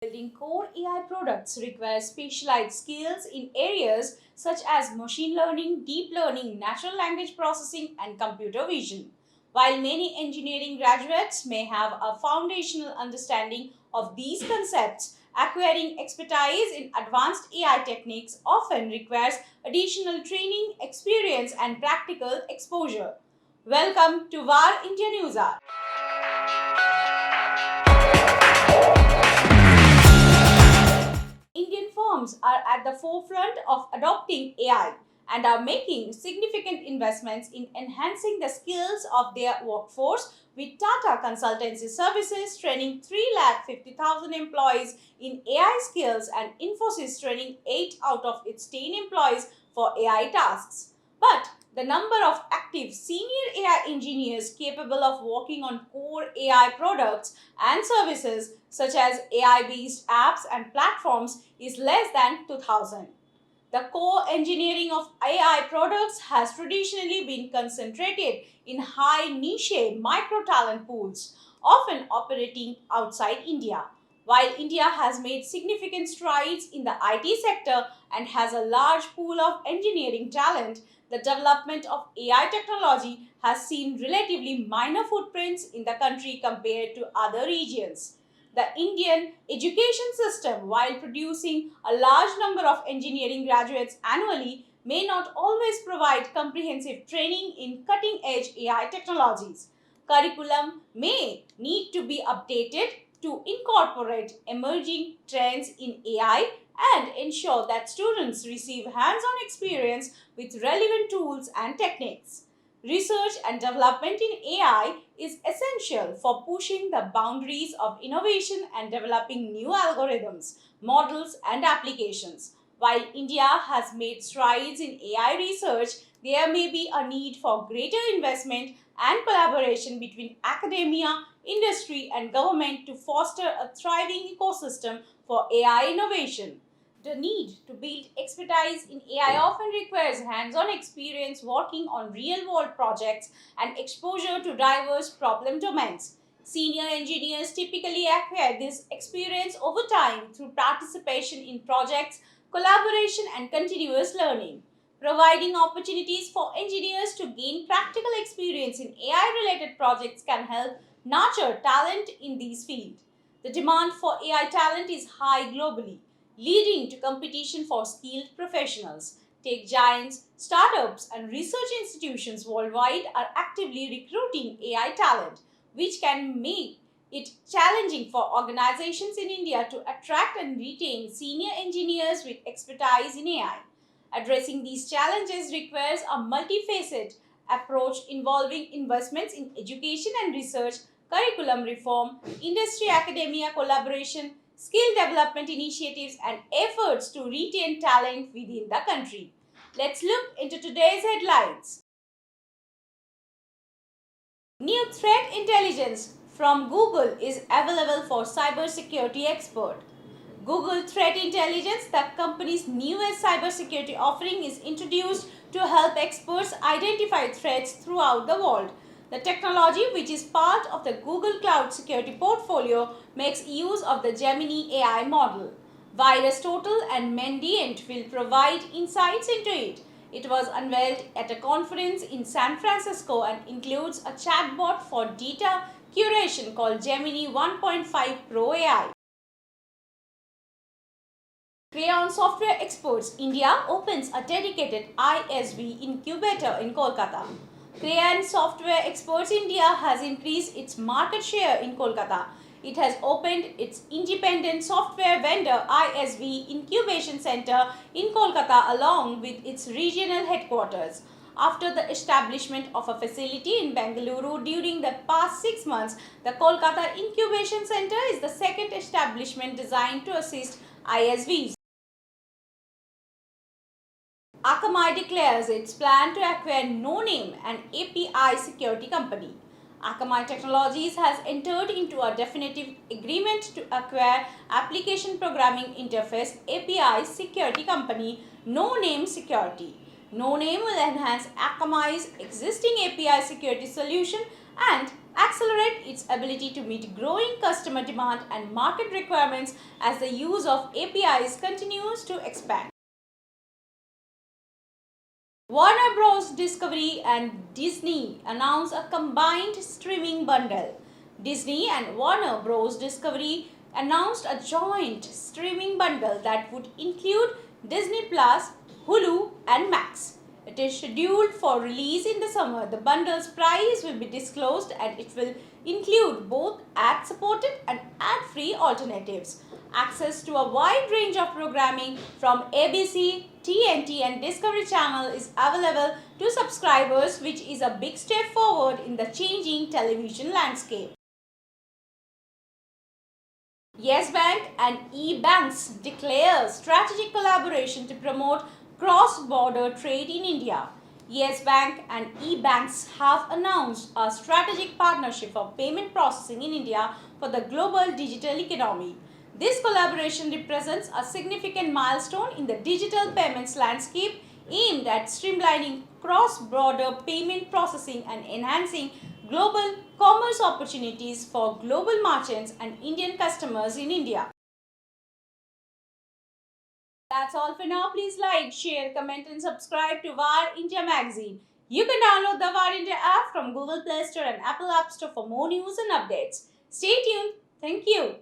Building core AI products requires specialized skills in areas such as machine learning, deep learning, natural language processing, and computer vision. While many engineering graduates may have a foundational understanding of these concepts, acquiring expertise in advanced AI techniques often requires additional training, experience, and practical exposure. Welcome to VAR India News Hour. Indian firms are at the forefront of adopting AI and are making significant investments in enhancing the skills of their workforce, with Tata Consultancy Services training 350,000 employees in AI skills and Infosys training 8 out of its 10 employees for AI tasks. But the number of active senior AI engineers capable of working on core AI products and services such as AI based apps and platforms is less than 2000. The core engineering of AI products has traditionally been concentrated in high niche micro talent pools, often operating outside India. While India has made significant strides in the IT sector and has a large pool of engineering talent, the development of AI technology has seen relatively minor footprints in the country compared to other regions. The Indian education system, while producing a large number of engineering graduates annually, may not always provide comprehensive training in cutting edge AI technologies. Curriculum may need to be updated to incorporate emerging trends in AI and ensure that students receive hands on experience with relevant tools and techniques. Research and development in AI is essential for pushing the boundaries of innovation and developing new algorithms, models, and applications. While India has made strides in AI research, there may be a need for greater investment and collaboration between academia, industry, and government to foster a thriving ecosystem for AI innovation. The need to build expertise in AI often requires hands on experience working on real world projects and exposure to diverse problem domains. Senior engineers typically acquire this experience over time through participation in projects, collaboration, and continuous learning. Providing opportunities for engineers to gain practical experience in AI related projects can help nurture talent in these fields. The demand for AI talent is high globally, leading to competition for skilled professionals. Tech giants, startups, and research institutions worldwide are actively recruiting AI talent, which can make it challenging for organizations in India to attract and retain senior engineers with expertise in AI. Addressing these challenges requires a multifaceted approach involving investments in education and research, curriculum reform, industry academia collaboration, skill development initiatives, and efforts to retain talent within the country. Let's look into today's headlines. New threat intelligence from Google is available for cybersecurity expert. Google Threat Intelligence, the company's newest cybersecurity offering, is introduced to help experts identify threats throughout the world. The technology, which is part of the Google Cloud Security portfolio, makes use of the Gemini AI model. Virus Total and Mandiant will provide insights into it. It was unveiled at a conference in San Francisco and includes a chatbot for data curation called Gemini 1.5 Pro AI. Crayon Software Exports India opens a dedicated ISV incubator in Kolkata. Crayon Software Exports India has increased its market share in Kolkata. It has opened its independent software vendor ISV incubation center in Kolkata along with its regional headquarters. After the establishment of a facility in Bengaluru during the past 6 months, the Kolkata Incubation Center is the second establishment designed to assist ISVs. Akamai declares its plan to acquire No-Name, an API security company. Akamai Technologies has entered into a definitive agreement to acquire application programming interface API security company No-Name Security. No-Name will enhance Akamai's existing API security solution and accelerate its ability to meet growing customer demand and market requirements as the use of APIs continues to expand. Warner Bros. Discovery and Disney announced a combined streaming bundle. Disney and Warner Bros. Discovery announced a joint streaming bundle that would include Disney Plus, Hulu, and Max. It is scheduled for release in the summer. The bundle's price will be disclosed and it will include both ad-supported and ad-free alternatives. Access to a wide range of programming from ABC, TNT and Discovery Channel is available to subscribers, which is a big step forward in the changing television landscape. Yes Bank and e-Banks declare strategic collaboration to promote cross-border trade in India. Yes Bank and e-Banks have announced a strategic partnership for payment processing in India for the global digital economy. This collaboration represents a significant milestone in the digital payments landscape aimed at streamlining cross-border payment processing and enhancing global commerce opportunities for global merchants and Indian customers in India. That's all for now. Please like, share, comment and subscribe to VAR India magazine. You can download the VAR India app from Google Play Store and Apple App Store for more news and updates. Stay tuned. Thank you.